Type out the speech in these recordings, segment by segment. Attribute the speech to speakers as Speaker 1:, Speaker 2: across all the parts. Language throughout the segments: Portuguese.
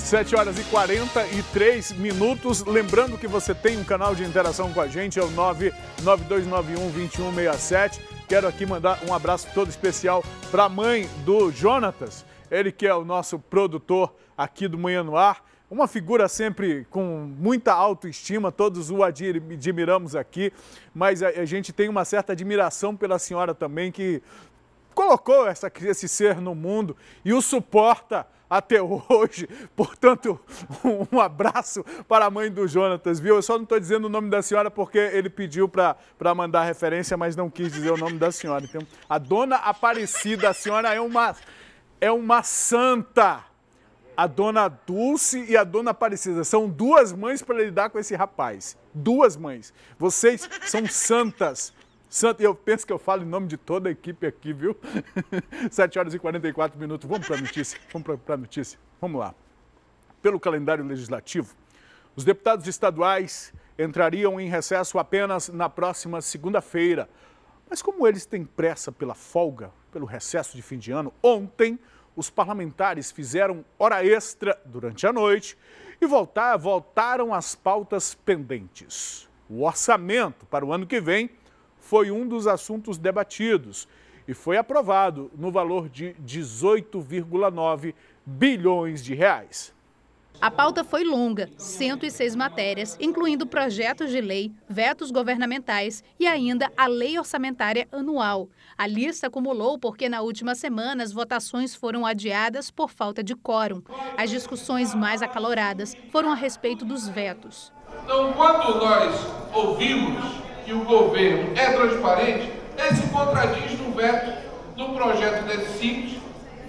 Speaker 1: 7h43. Lembrando que você tem um canal de interação com a gente, é o 99291-2167. Quero aqui mandar um abraço todo especial para a mãe do Jonatas, ele que é o nosso produtor aqui do Manhã no Ar. Uma figura sempre com muita autoestima, todos o admiramos aqui, mas a gente tem uma certa admiração pela senhora também, que colocou esse ser no mundo e o suporta até hoje. Portanto, um abraço para a mãe do Jonatas, viu? Eu só não estou dizendo o nome da senhora porque ele pediu para mandar referência, mas não quis dizer o nome da senhora. Então, a dona Aparecida, a senhora é uma santa. A dona Dulce e a dona Aparecida são duas mães para lidar com esse rapaz. Duas mães. Vocês são santas. Eu penso que eu falo em nome de toda a equipe aqui, viu? 7h44. Vamos para a notícia? Vamos lá. Pelo calendário legislativo, os deputados estaduais entrariam em recesso apenas na próxima segunda-feira. Mas como eles têm pressa pela folga, pelo recesso de fim de ano, ontem os parlamentares fizeram hora extra durante a noite e voltaram às pautas pendentes. O orçamento para o ano que vem foi um dos assuntos debatidos e foi aprovado no valor de 18,9 bilhões de reais.
Speaker 2: A pauta foi longa, 106 matérias, incluindo projetos de lei, vetos governamentais e ainda a lei orçamentária anual. A lista acumulou porque na última semana as votações foram adiadas por falta de quórum. As discussões mais acaloradas foram a respeito dos vetos.
Speaker 3: Então, quando nós ouvimos que o governo é transparente, ele se contradiz no veto, no projeto desse simples,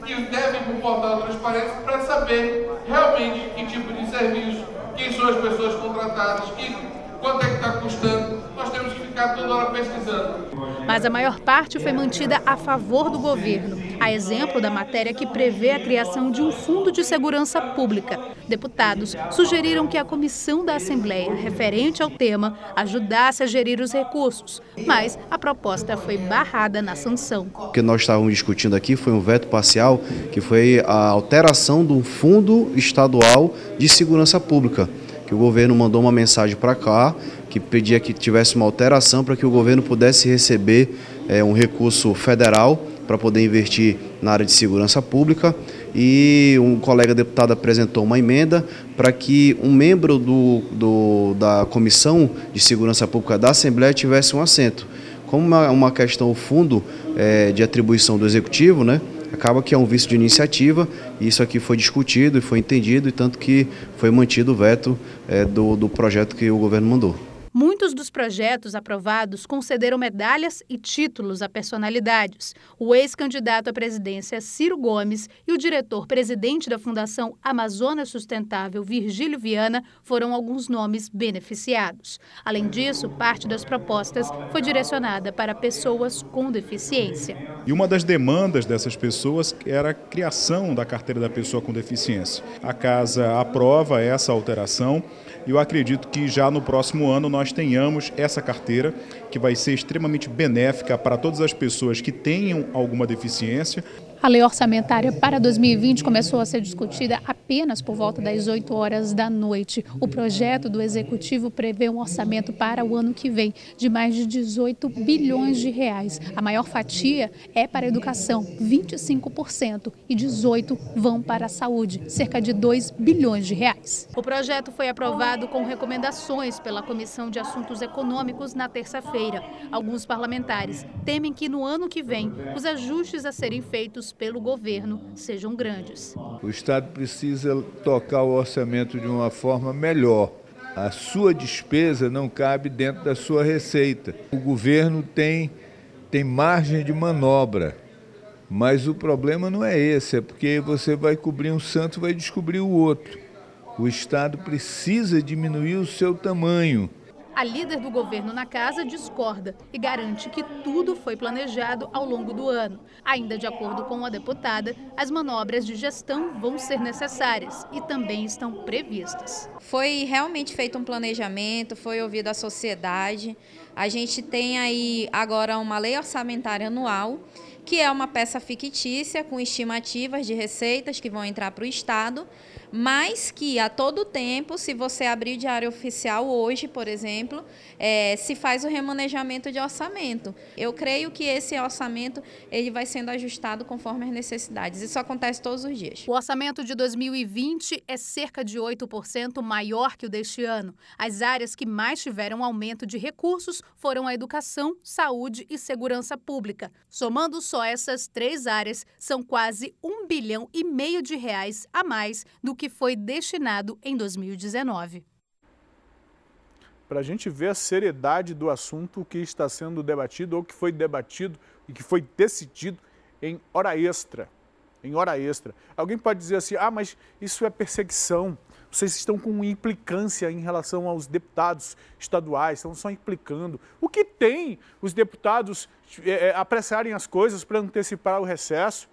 Speaker 3: que deve comportar a transparência para saber realmente que tipo de serviço, quem são as pessoas contratadas, quanto é que está custando. Nós temos que ficar toda hora pesquisando.
Speaker 2: Mas a maior parte foi mantida a favor do governo. A exemplo da matéria que prevê a criação de um fundo de segurança pública. Deputados sugeriram que a comissão da Assembleia, referente ao tema, ajudasse a gerir os recursos. Mas a proposta foi barrada na sanção.
Speaker 4: O que nós estávamos discutindo aqui foi um veto parcial, que foi a alteração do Fundo Estadual de Segurança Pública, que o governo mandou uma mensagem para cá, que pedia que tivesse uma alteração para que o governo pudesse receber um recurso federal para poder investir na área de segurança pública. E um colega deputado apresentou uma emenda para que um membro da Comissão de Segurança Pública da Assembleia tivesse um assento. Como é uma questão, o fundo de atribuição do Executivo, né? Acaba que é um vício de iniciativa, e isso aqui foi discutido e foi entendido, e tanto que foi mantido o veto do projeto que o governo mandou.
Speaker 2: Muitos dos projetos aprovados concederam medalhas e títulos a personalidades. O ex-candidato à presidência Ciro Gomes e o diretor-presidente da Fundação Amazônia Sustentável, Virgílio Viana, foram alguns nomes beneficiados. Além disso, parte das propostas foi direcionada para pessoas com deficiência.
Speaker 5: E uma das demandas dessas pessoas era a criação da carteira da pessoa com deficiência. A Casa aprova essa alteração. E eu acredito que já no próximo ano nós tenhamos essa carteira, que vai ser extremamente benéfica para todas as pessoas que tenham alguma deficiência.
Speaker 2: A lei orçamentária para 2020 começou a ser discutida apenas por volta das 8 horas da noite. O projeto do Executivo prevê um orçamento para o ano que vem de mais de 18 bilhões de reais. A maior fatia é para a educação, 25%, e 18% vão para a saúde, cerca de 2 bilhões de reais. O projeto foi aprovado com recomendações pela Comissão de Assuntos Econômicos na terça-feira. Alguns parlamentares temem que no ano que vem os ajustes a serem feitos pelo governo sejam grandes.
Speaker 6: O Estado precisa tocar o orçamento de uma forma melhor. A sua despesa não cabe dentro da sua receita. O governo tem margem de manobra, mas o problema não é esse, é porque você vai cobrir um santo e vai descobrir o outro. O Estado precisa diminuir o seu tamanho.
Speaker 2: A líder do governo na casa discorda e garante que tudo foi planejado ao longo do ano. Ainda de acordo com a deputada, as manobras de gestão vão ser necessárias e também estão previstas.
Speaker 7: Foi realmente feito um planejamento, foi ouvida a sociedade. A gente tem aí agora uma lei orçamentária anual que é uma peça fictícia com estimativas de receitas que vão entrar para o Estado, mas que a todo tempo, se você abrir o Diário Oficial hoje, por exemplo, se faz o remanejamento de orçamento. Eu creio que esse orçamento ele vai sendo ajustado conforme as necessidades. Isso acontece todos os dias.
Speaker 2: O orçamento de 2020 é cerca de 8% maior que o deste ano. As áreas que mais tiveram aumento de recursos foram a educação, saúde e segurança pública. Somando só essas 3 áreas, são quase R$1,5 bilhão a mais do que foi destinado em 2019.
Speaker 1: Para a gente ver a seriedade do assunto que está sendo debatido ou que foi debatido e que foi decidido em hora extra. Em hora extra. Alguém pode dizer assim, mas isso é perseguição. Vocês estão com implicância em relação aos deputados estaduais, estão só implicando. O que tem os deputados apressarem as coisas para antecipar o recesso?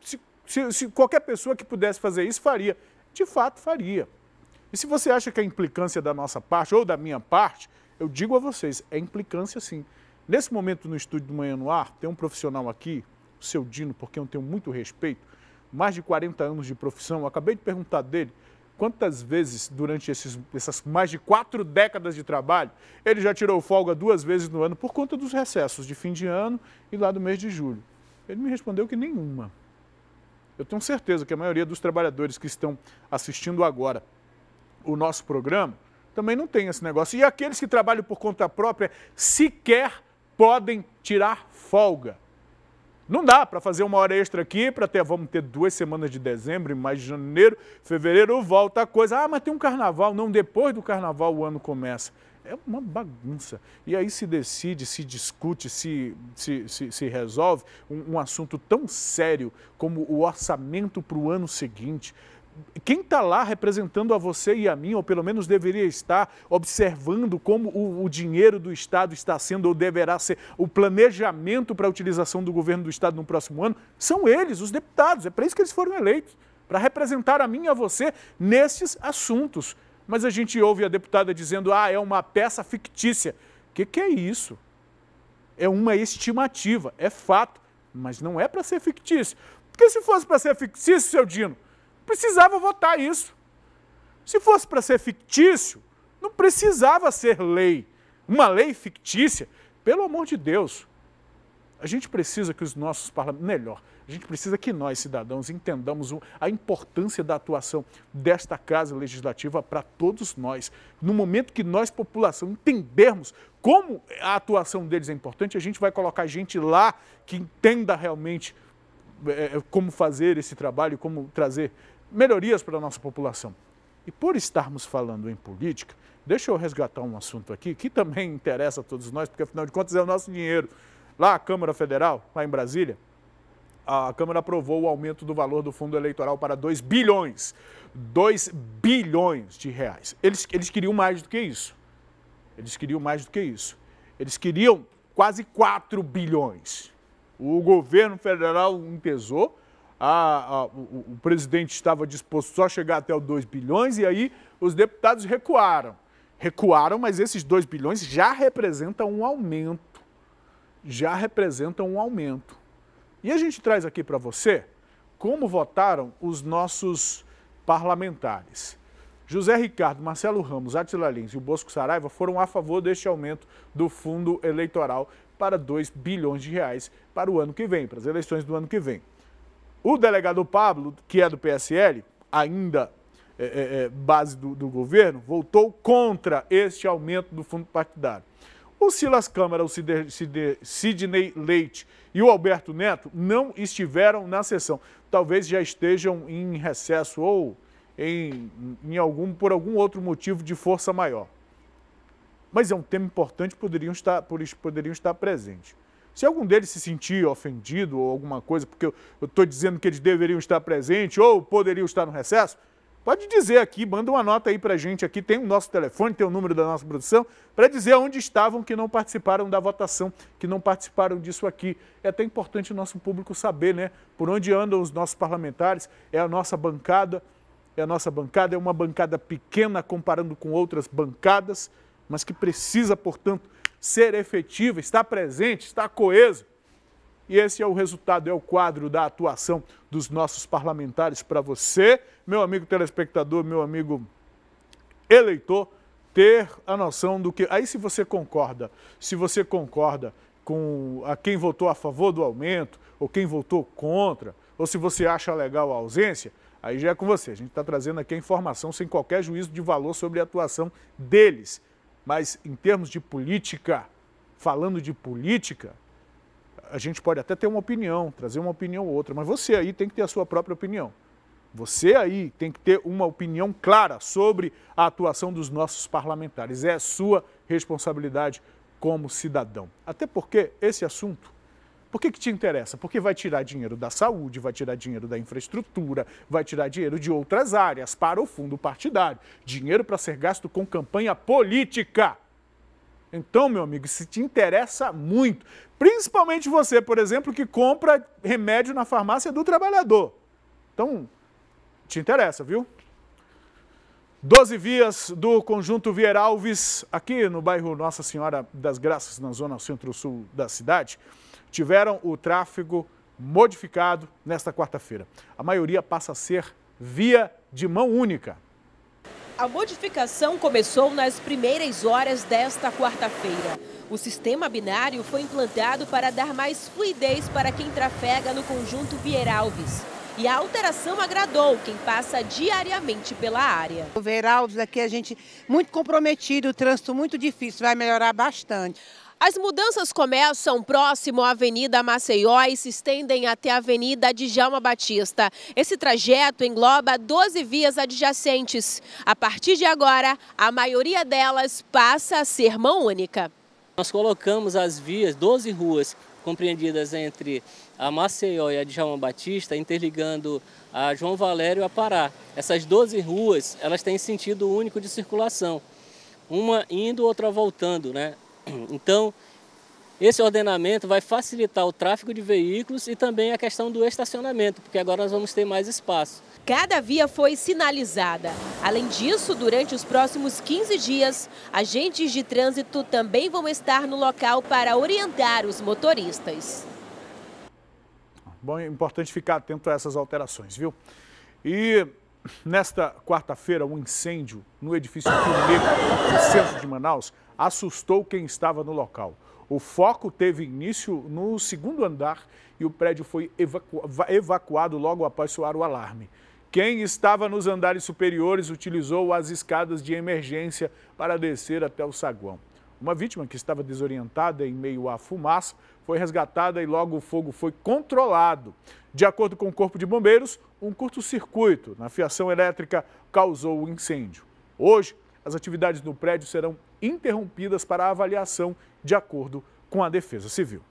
Speaker 1: Se qualquer pessoa que pudesse fazer isso, faria. De fato, faria. E se você acha que é implicância da nossa parte ou da minha parte, eu digo a vocês, é implicância sim. Nesse momento no estúdio do Manhã no Ar, tem um profissional aqui, o seu Dino, porque eu tenho muito respeito, mais de 40 anos de profissão, eu acabei de perguntar dele quantas vezes durante essas mais de 4 décadas de trabalho, ele já tirou folga 2 vezes no ano por conta dos recessos de fim de ano e lá do mês de julho. Ele me respondeu que nenhuma. Eu tenho certeza que a maioria dos trabalhadores que estão assistindo agora o nosso programa também não tem esse negócio. E aqueles que trabalham por conta própria sequer podem tirar folga. Não dá para fazer uma hora extra aqui, vamos ter 2 semanas de dezembro, mais de janeiro, fevereiro, volta a coisa. Mas tem um carnaval. Não, depois do carnaval o ano começa. É uma bagunça. E aí se decide, se discute, se resolve um assunto tão sério como o orçamento para o ano seguinte. Quem está lá representando a você e a mim, ou pelo menos deveria estar observando como o dinheiro do Estado está sendo ou deverá ser o planejamento para a utilização do governo do Estado no próximo ano, são eles, os deputados. É para isso que eles foram eleitos, para representar a mim e a você nesses assuntos. Mas a gente ouve a deputada dizendo, é uma peça fictícia. O que é isso? É uma estimativa, é fato, mas não é para ser fictício. Porque se fosse para ser fictício, seu Dino, precisava votar isso. Se fosse para ser fictício, não precisava ser lei. Uma lei fictícia, pelo amor de Deus. A gente precisa que os nossos parlamentares, a gente precisa que nós, cidadãos, entendamos a importância da atuação desta Casa Legislativa para todos nós. No momento que nós, população, entendermos como a atuação deles é importante, a gente vai colocar gente lá que entenda realmente como fazer esse trabalho, como trazer melhorias para a nossa população. E por estarmos falando em política, deixa eu resgatar um assunto aqui que também interessa a todos nós, porque afinal de contas é o nosso dinheiro. Lá a Câmara Federal, lá em Brasília, a Câmara aprovou o aumento do valor do fundo eleitoral para 2 bilhões. 2 bilhões de reais. Eles queriam mais do que isso. Eles queriam mais do que isso. Eles queriam quase 4 bilhões. O governo federal empesou, o presidente estava disposto só a chegar até os 2 bilhões e aí os deputados recuaram. Recuaram, mas esses 2 bilhões já representam um aumento. Já representam um aumento. E a gente traz aqui para você como votaram os nossos parlamentares. José Ricardo, Marcelo Ramos, Átila Lins e o Bosco Saraiva foram a favor deste aumento do fundo eleitoral para 2 bilhões de reais para o ano que vem, para as eleições do ano que vem. O delegado Pablo, que é do PSL, ainda base do governo, votou contra este aumento do fundo partidário. O Silas Câmara, o Sidney Leite e o Alberto Neto não estiveram na sessão. Talvez já estejam em recesso ou por algum outro motivo de força maior. Mas é um tema importante, poderiam estar presentes. Se algum deles se sentir ofendido ou alguma coisa, porque eu estou dizendo que eles deveriam estar presentes ou poderiam estar no recesso, pode dizer aqui, manda uma nota aí para a gente, aqui tem o nosso telefone, tem o número da nossa produção, para dizer onde estavam que não participaram da votação, que não participaram disso aqui. É até importante o nosso público saber, né, por onde andam os nossos parlamentares, é a nossa bancada, é uma bancada pequena comparando com outras bancadas, mas que precisa, portanto, ser efetiva, estar presente, estar coesa. E esse é o resultado, é o quadro da atuação dos nossos parlamentares para você, meu amigo telespectador, meu amigo eleitor, ter a noção do que... Aí se você concorda com quem votou a favor do aumento, ou quem votou contra, ou se você acha legal a ausência, aí já é com você. A gente está trazendo aqui a informação sem qualquer juízo de valor sobre a atuação deles. Mas em termos de política, falando de política, a gente pode até ter uma opinião, trazer uma opinião ou outra, mas você aí tem que ter a sua própria opinião. Você aí tem que ter uma opinião clara sobre a atuação dos nossos parlamentares. É sua responsabilidade como cidadão. Até porque esse assunto, por que te interessa? Porque vai tirar dinheiro da saúde, vai tirar dinheiro da infraestrutura, vai tirar dinheiro de outras áreas para o fundo partidário. Dinheiro para ser gasto com campanha política. Então, meu amigo, isso te interessa muito. Principalmente você, por exemplo, que compra remédio na farmácia do trabalhador. Então, te interessa, viu? 12 vias do Conjunto Vieira Alves, aqui no bairro Nossa Senhora das Graças, na zona centro-sul da cidade, tiveram o tráfego modificado nesta quarta-feira. A maioria passa a ser via de mão única.
Speaker 8: A modificação começou nas primeiras horas desta quarta-feira. O sistema binário foi implantado para dar mais fluidez para quem trafega no Conjunto Vieira Alves. E a alteração agradou quem passa diariamente pela área.
Speaker 9: O Vieira Alves aqui, a gente muito comprometido, o trânsito muito difícil, vai melhorar bastante.
Speaker 8: As mudanças começam próximo à Avenida Maceió e se estendem até a Avenida Djalma Batista. Esse trajeto engloba 12 vias adjacentes. A partir de agora, a maioria delas passa a ser mão única.
Speaker 10: Nós colocamos as vias, 12 ruas, compreendidas entre a Maceió e a Djalma Batista, interligando a João Valério a Pará. Essas 12 ruas, elas têm sentido único de circulação, uma indo, outra voltando, né? Então, esse ordenamento vai facilitar o tráfego de veículos e também a questão do estacionamento, porque agora nós vamos ter mais espaço.
Speaker 8: Cada via foi sinalizada. Além disso, durante os próximos 15 dias, agentes de trânsito também vão estar no local para orientar os motoristas.
Speaker 1: Bom, é importante ficar atento a essas alterações, viu? E nesta quarta-feira, um incêndio no edifício Rio Negro, no centro de Manaus, assustou quem estava no local. O foco teve início no segundo andar e o prédio foi evacuado logo após soar o alarme. Quem estava nos andares superiores utilizou as escadas de emergência para descer até o saguão. Uma vítima que estava desorientada em meio à fumaça foi resgatada e logo o fogo foi controlado. De acordo com o Corpo de Bombeiros, um curto-circuito na fiação elétrica causou o incêndio. Hoje, as atividades no prédio serão interrompidas para a avaliação de acordo com a Defesa Civil.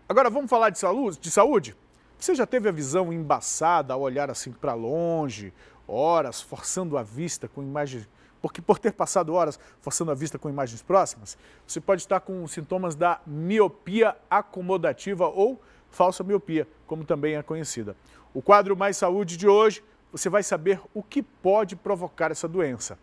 Speaker 1: Agora vamos falar de saúde? Você já teve a visão embaçada ao olhar assim para longe, horas, forçando a vista com imagens... Porque por ter passado horas forçando a vista com imagens próximas, você pode estar com sintomas da miopia acomodativa ou falsa miopia, como também é conhecida. O quadro Mais Saúde de hoje, você vai saber o que pode provocar essa doença.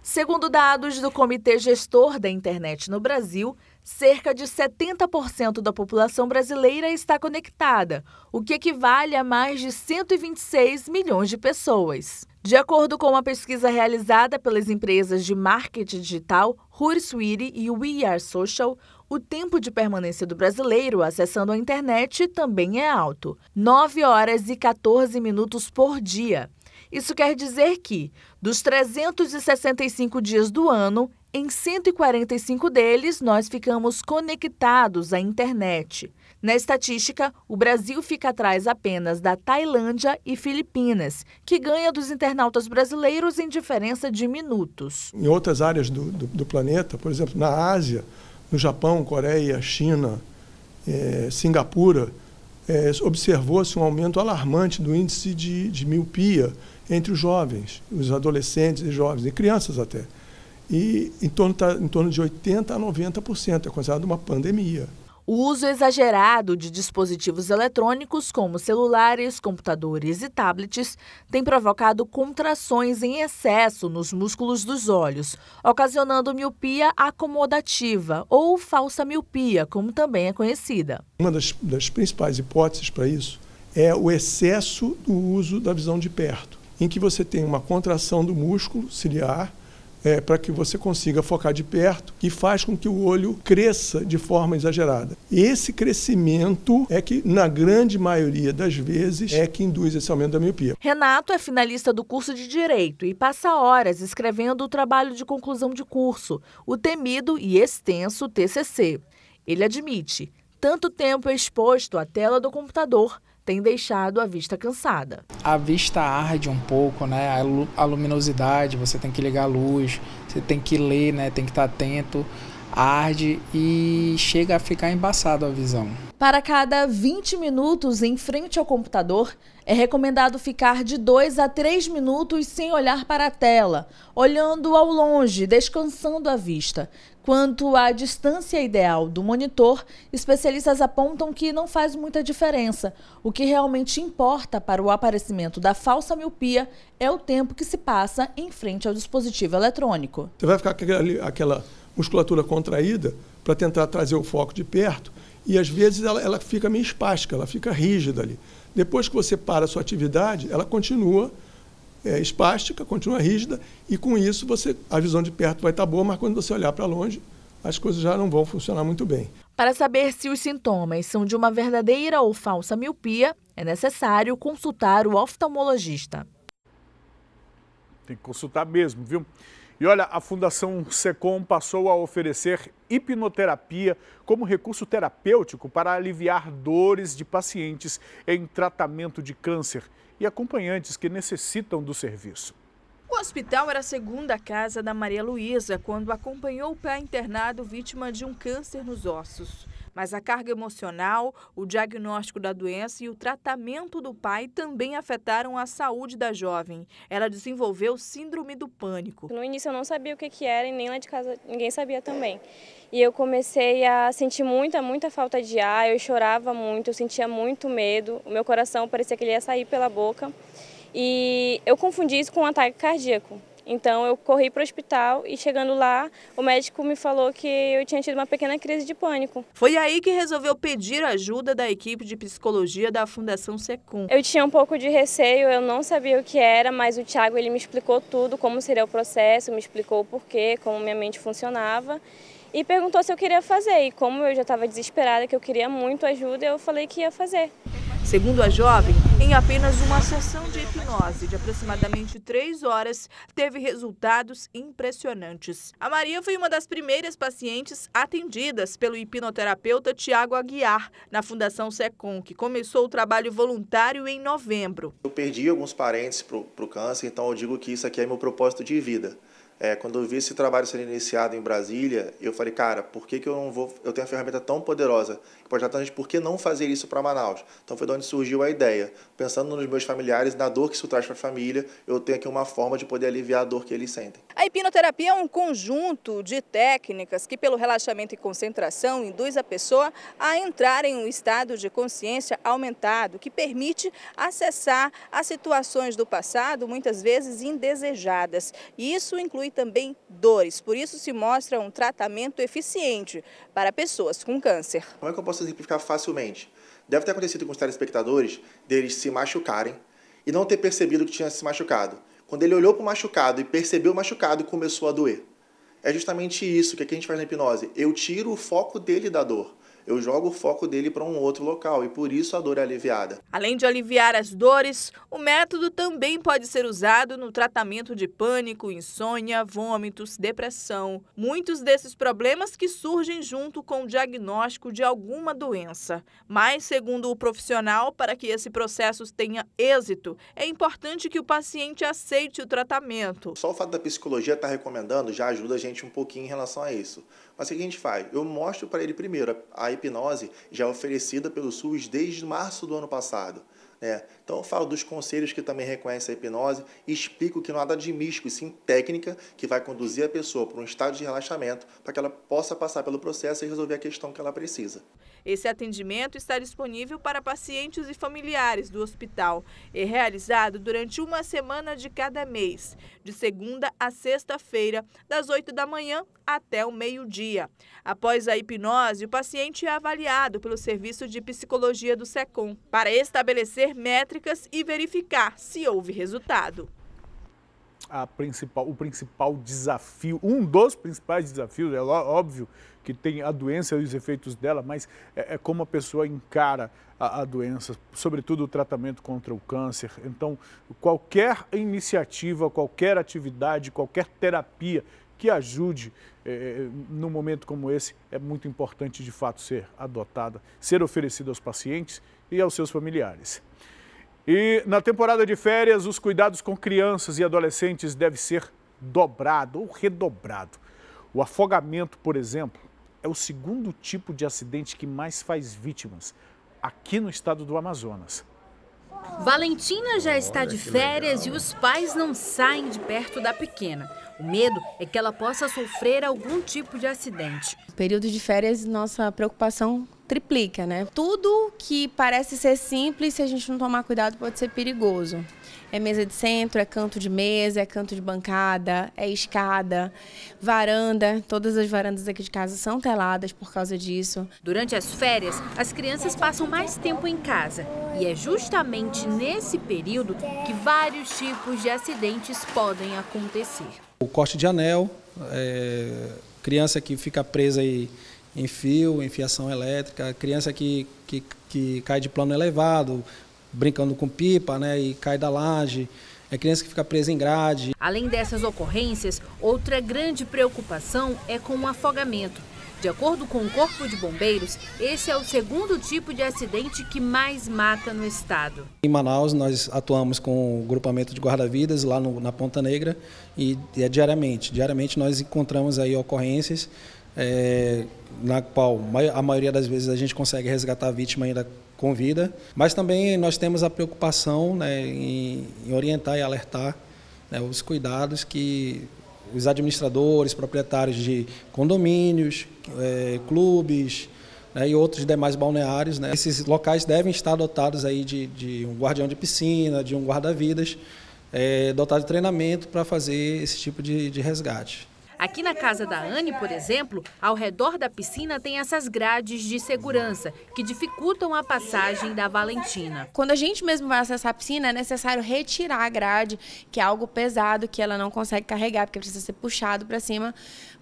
Speaker 11: Segundo dados do Comitê Gestor da Internet no Brasil, cerca de 70% da população brasileira está conectada, o que equivale a mais de 126 milhões de pessoas. De acordo com uma pesquisa realizada pelas empresas de marketing digital Hootsuite e We Are Social, o tempo de permanência do brasileiro acessando a internet também é alto, 9 horas e 14 minutos por dia. Isso quer dizer que, dos 365 dias do ano, em 145 deles, nós ficamos conectados à internet. Na estatística, o Brasil fica atrás apenas da Tailândia e Filipinas, que ganha dos internautas brasileiros em diferença de minutos.
Speaker 12: Em outras áreas do planeta, por exemplo, na Ásia, no Japão, Coreia, China, Singapura, observou-se um aumento alarmante do índice de miopia entre os jovens, os adolescentes e jovens, e crianças até. E em torno de 80% a 90%, é considerado uma pandemia.
Speaker 11: O uso exagerado de dispositivos eletrônicos, como celulares, computadores e tablets, tem provocado contrações em excesso nos músculos dos olhos, ocasionando miopia acomodativa ou falsa miopia, como também é conhecida.
Speaker 12: Uma das principais hipóteses para isso é o excesso do uso da visão de perto, em que você tem uma contração do músculo ciliar, para que você consiga focar de perto, que faz com que o olho cresça de forma exagerada. Esse crescimento é que, na grande maioria das vezes, é que induz esse aumento da miopia.
Speaker 11: Renato é finalista do curso de Direito e passa horas escrevendo o trabalho de conclusão de curso, o temido e extenso TCC. Ele admite, tanto tempo exposto à tela do computador tem deixado a vista cansada.
Speaker 13: A vista arde um pouco, né? A luminosidade, você tem que ligar a luz, você tem que ler, né? Tem que estar atento, arde e chega a ficar embaçado a visão.
Speaker 11: Para cada 20 minutos em frente ao computador, é recomendado ficar de 2 a 3 minutos sem olhar para a tela, olhando ao longe, descansando a vista. Quanto à distância ideal do monitor, especialistas apontam que não faz muita diferença. O que realmente importa para o aparecimento da falsa miopia é o tempo que se passa em frente ao dispositivo eletrônico.
Speaker 12: Você vai ficar com aquela musculatura contraída para tentar trazer o foco de perto e, às vezes, ela fica meio espástica, ela fica rígida ali. Depois que você para a sua atividade, ela continua espástica, continua rígida, e com isso a visão de perto vai estar boa, mas quando você olhar para longe, as coisas já não vão funcionar muito bem.
Speaker 11: Para saber se os sintomas são de uma verdadeira ou falsa miopia, é necessário consultar o oftalmologista.
Speaker 1: Tem que consultar mesmo, viu? E olha, a Fundação SECOM passou a oferecer hipnoterapia como recurso terapêutico para aliviar dores de pacientes em tratamento de câncer e acompanhantes que necessitam do serviço.
Speaker 14: O hospital era a segunda casa da Maria Luísa quando acompanhou o pai internado vítima de um câncer nos ossos. Mas a carga emocional, o diagnóstico da doença e o tratamento do pai também afetaram a saúde da jovem. Ela desenvolveu síndrome do pânico.
Speaker 15: No início eu não sabia o que era e nem lá de casa ninguém sabia também. E eu comecei a sentir muita falta de ar, eu chorava muito, eu sentia muito medo, o meu coração parecia que ele ia sair pela boca. E eu confundi isso com um ataque cardíaco. Então eu corri para o hospital e chegando lá, o médico me falou que eu tinha tido uma pequena crise de pânico.
Speaker 14: Foi aí que resolveu pedir ajuda da equipe de psicologia da Fundação SECOM.
Speaker 15: Eu tinha um pouco de receio, eu não sabia o que era, mas o Thiago ele me explicou tudo, como seria o processo, me explicou o porquê, como minha mente funcionava. E perguntou se eu queria fazer. E como eu já estava desesperada, que eu queria muito ajuda, eu falei que ia fazer.
Speaker 14: Segundo a jovem, em apenas uma sessão de hipnose de aproximadamente 3 horas, teve resultados impressionantes. A Maria foi uma das primeiras pacientes atendidas pelo hipnoterapeuta Thiago Aguiar, na Fundação SECOM, que começou o trabalho voluntário em novembro.
Speaker 16: Eu perdi alguns parentes para o câncer, então eu digo que isso aqui é meu propósito de vida. Quando eu vi esse trabalho sendo iniciado em Brasília, eu falei, cara, por que eu não vou... Eu tenho uma ferramenta tão poderosa, que pode ajudar a gente, por que não fazer isso para Manaus? Então foi de onde surgiu a ideia. Pensando nos meus familiares, na dor que isso traz para a família, eu tenho aqui uma forma de poder aliviar a dor que eles sentem.
Speaker 14: A hipnoterapia é um conjunto de técnicas que, pelo relaxamento e concentração, induz a pessoa a entrar em um estado de consciência aumentado, que permite acessar as situações do passado, muitas vezes indesejadas. E isso inclui também dores, por isso se mostra um tratamento eficiente para pessoas com câncer.
Speaker 16: Como é que eu posso exemplificar facilmente? Deve ter acontecido com os telespectadores deles se machucarem e não ter percebido que tinha se machucado. Quando ele olhou para o machucado e percebeu o machucado, começou a doer. É justamente isso que a gente faz na hipnose. Eu tiro o foco dele da dor. Eu jogo o foco dele para um outro local e por isso a dor é aliviada.
Speaker 14: Além de aliviar as dores, o método também pode ser usado no tratamento de pânico, insônia, vômitos, depressão. Muitos desses problemas que surgem junto com o diagnóstico de alguma doença. Mas, segundo o profissional, para que esse processo tenha êxito, é importante que o paciente aceite o tratamento.
Speaker 16: Só o fato da psicologia estar recomendando já ajuda a gente um pouquinho em relação a isso. Mas o que a gente faz? Eu mostro para ele primeiro a hipnose já oferecida pelo SUS desde março do ano passado. Então eu falo dos conselhos que também reconhecem a hipnose e explico que não há nada de místico, e sim técnica que vai conduzir a pessoa para um estado de relaxamento para que ela possa passar pelo processo e resolver a questão que ela precisa.
Speaker 14: Esse atendimento está disponível para pacientes e familiares do hospital. É realizado durante uma semana de cada mês, de segunda a sexta-feira, das 8 da manhã até o meio-dia. Após a hipnose, o paciente é avaliado pelo Serviço de Psicologia do SECOM para estabelecer métricas e verificar se houve resultado.
Speaker 1: O principal desafio, um dos principais desafios, é óbvio que tem a doença e os efeitos dela, mas é como a pessoa encara a doença, sobretudo o tratamento contra o câncer. Então, qualquer iniciativa, qualquer atividade, qualquer terapia que ajude num momento como esse é muito importante de fato ser adotada, ser oferecida aos pacientes e aos seus familiares. E na temporada de férias, os cuidados com crianças e adolescentes devem ser dobrado ou redobrado. O afogamento, por exemplo, é o segundo tipo de acidente que mais faz vítimas aqui no estado do Amazonas.
Speaker 17: Valentina já está de férias e os pais não saem de perto da pequena. O medo é que ela possa sofrer algum tipo de acidente.
Speaker 18: No período de férias, nossa preocupação triplica, né? Tudo que parece ser simples, se a gente não tomar cuidado, pode ser perigoso. É mesa de centro, é canto de mesa, é canto de bancada, é escada, varanda. Todas as varandas aqui de casa são teladas por causa disso.
Speaker 17: Durante as férias, as crianças passam mais tempo em casa. E é justamente nesse período que vários tipos de acidentes podem acontecer.
Speaker 19: O corte de anel, criança que fica presa aí em fio, em fiação elétrica, criança que cai de plano elevado, brincando com pipa, né, e cai da laje, é criança que fica presa em grade.
Speaker 17: Além dessas ocorrências, outra grande preocupação é com o afogamento. De acordo com o Corpo de Bombeiros, esse é o segundo tipo de acidente que mais mata no estado.
Speaker 19: Em Manaus, nós atuamos com o grupamento de guarda-vidas lá na Ponta Negra e é diariamente. Diariamente nós encontramos aí ocorrências na qual a maioria das vezes a gente consegue resgatar a vítima ainda com vida, mas também nós temos a preocupação, né, em orientar e alertar, né, os cuidados que os administradores, proprietários de condomínios, clubes, né, e outros demais balneários, né, esses locais devem estar dotados aí de um guardião de piscina, de um guarda-vidas, dotado de treinamento para fazer esse tipo de resgate.
Speaker 17: Aqui na casa da Anne, por exemplo, ao redor da piscina tem essas grades de segurança que dificultam a passagem da Valentina.
Speaker 18: Quando a gente mesmo vai acessar a piscina, é necessário retirar a grade, que é algo pesado, que ela não consegue carregar, porque precisa ser puxado para cima,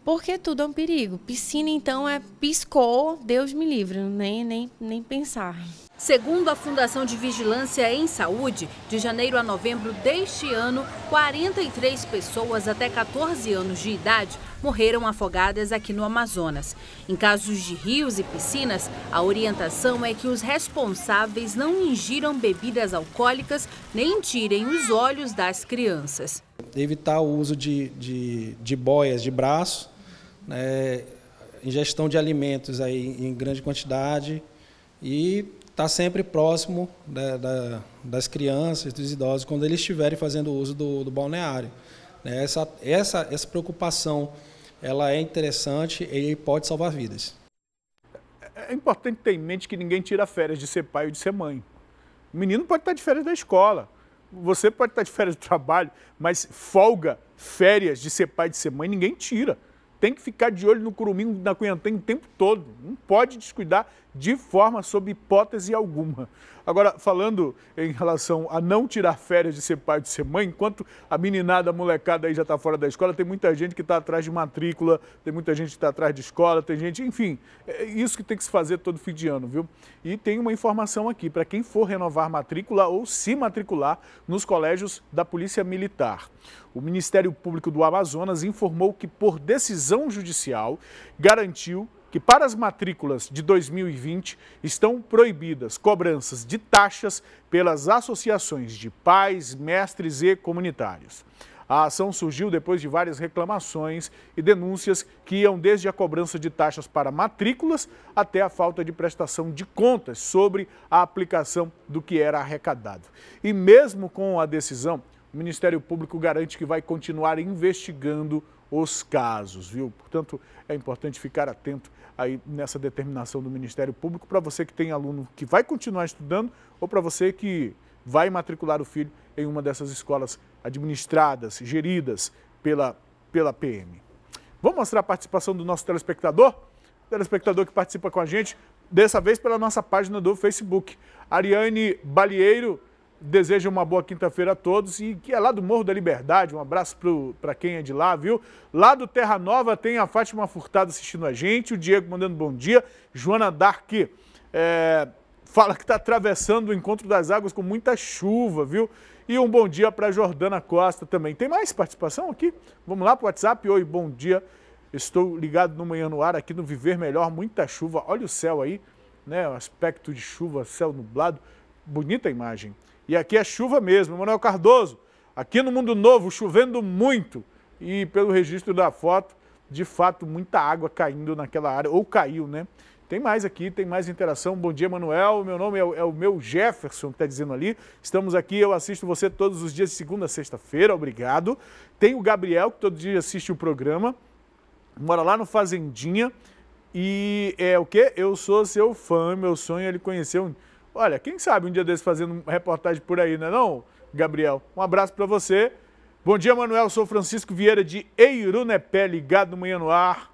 Speaker 18: porque tudo é um perigo. Piscina, então, piscou, Deus me livre, nem pensar.
Speaker 17: Segundo a Fundação de Vigilância em Saúde, de janeiro a novembro deste ano, 43 pessoas até 14 anos de idade morreram afogadas aqui no Amazonas. Em casos de rios e piscinas, a orientação é que os responsáveis não ingiram bebidas alcoólicas nem tirem os olhos das crianças.
Speaker 19: Evitar o uso de boias de braço, né, ingestão de alimentos aí em grande quantidade e estar sempre próximo das crianças, dos idosos, quando eles estiverem fazendo uso do balneário. Essa preocupação ela é interessante e pode salvar vidas.
Speaker 1: É importante ter em mente que ninguém tira férias de ser pai ou de ser mãe. O menino pode estar de férias da escola, você pode estar de férias do trabalho, mas folga, férias de ser pai e de ser mãe, ninguém tira. Tem que ficar de olho no curumim, na cunhantém o tempo todo. Não pode descuidar de forma, sob hipótese alguma. Agora, falando em relação a não tirar férias de ser pai e de ser mãe, enquanto a meninada, a molecada aí já está fora da escola, tem muita gente que está atrás de matrícula, tem muita gente que está atrás de escola, tem gente, enfim, é isso que tem que se fazer todo fim de ano, viu? E tem uma informação aqui, para quem for renovar matrícula ou se matricular nos colégios da Polícia Militar. O Ministério Público do Amazonas informou que, por decisão judicial, garantiu que para as matrículas de 2020 estão proibidas cobranças de taxas pelas associações de pais, mestres e comunitários. A ação surgiu depois de várias reclamações e denúncias que iam desde a cobrança de taxas para matrículas até a falta de prestação de contas sobre a aplicação do que era arrecadado. E mesmo com a decisão, o Ministério Público garante que vai continuar investigando os casos, viu? Portanto, é importante ficar atento aí nessa determinação do Ministério Público para você que tem aluno que vai continuar estudando ou para você que vai matricular o filho em uma dessas escolas administradas, geridas pela PM. Vamos mostrar a participação do nosso telespectador? O telespectador que participa com a gente, dessa vez pela nossa página do Facebook. Ariane Balieiro deseja uma boa quinta-feira a todos e que é lá do Morro da Liberdade. Um abraço para quem é de lá, viu? Lá do Terra Nova tem a Fátima Furtado assistindo a gente, o Diego mandando bom dia, Joana Dark fala que está atravessando o Encontro das Águas com muita chuva, viu? E um bom dia para Jordana Costa também. Tem mais participação aqui? Vamos lá para o WhatsApp. Oi, bom dia. Estou ligado no Manhã no Ar, aqui no Viver Melhor, muita chuva. Olha o céu aí, né? O aspecto de chuva, céu nublado. Bonita imagem. E aqui é chuva mesmo, Manuel Cardoso. Aqui no Mundo Novo, chovendo muito. E pelo registro da foto, de fato, muita água caindo naquela área. Ou caiu, né? Tem mais aqui, tem mais interação. Bom dia, Manuel. Meu nome é o meu Jefferson, que está dizendo ali. Estamos aqui, eu assisto você todos os dias de segunda a sexta-feira, obrigado. Tem o Gabriel, que todo dia assiste o programa. Mora lá no Fazendinha. E é o quê? Eu sou seu fã, meu sonho é ele conhecer um... Olha, quem sabe um dia desse fazendo uma reportagem por aí, não é não, Gabriel? Um abraço para você. Bom dia, Manuel. Sou Francisco Vieira de Eirunepé, ligado no Manhã no Ar.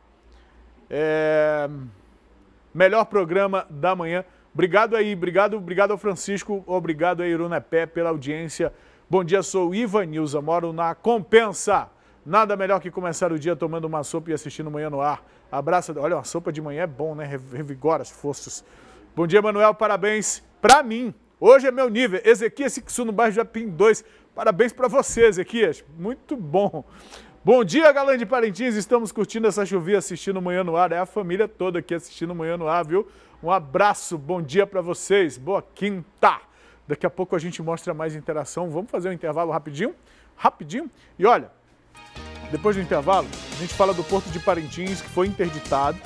Speaker 1: Melhor programa da manhã. Obrigado aí, obrigado ao Francisco, obrigado a Eirunepé pela audiência. Bom dia, sou Ivanilza, moro na Compensa. Nada melhor que começar o dia tomando uma sopa e assistindo Manhã no Ar. Abraço. Olha, uma sopa de manhã é bom, né? Revigora as forças. Bom dia, Manuel, parabéns para mim. Hoje é meu nível. Ezequias Sixu no bairro Japim 2. Parabéns para você, Ezequias. Muito bom. Bom dia, galã de Parintins. Estamos curtindo essa chuvinha assistindo Manhã no Ar. É a família toda aqui assistindo Manhã no Ar, viu? Um abraço, bom dia para vocês. Boa quinta. Daqui a pouco a gente mostra mais interação. Vamos fazer um intervalo rapidinho? Rapidinho. E olha, depois do intervalo, a gente fala do Porto de Parintins, que foi interditado.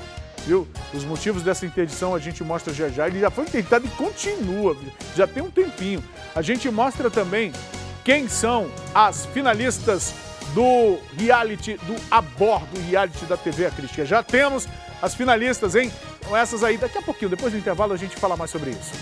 Speaker 1: Viu? Os motivos dessa interdição a gente mostra já já. Ele já foi interditado e continua, viu? Já tem um tempinho. A gente mostra também quem são as finalistas do reality, do A Bordo, reality da TV Acrística. Já temos as finalistas, hein? Então essas aí, daqui a pouquinho, depois do intervalo, a gente fala mais sobre isso.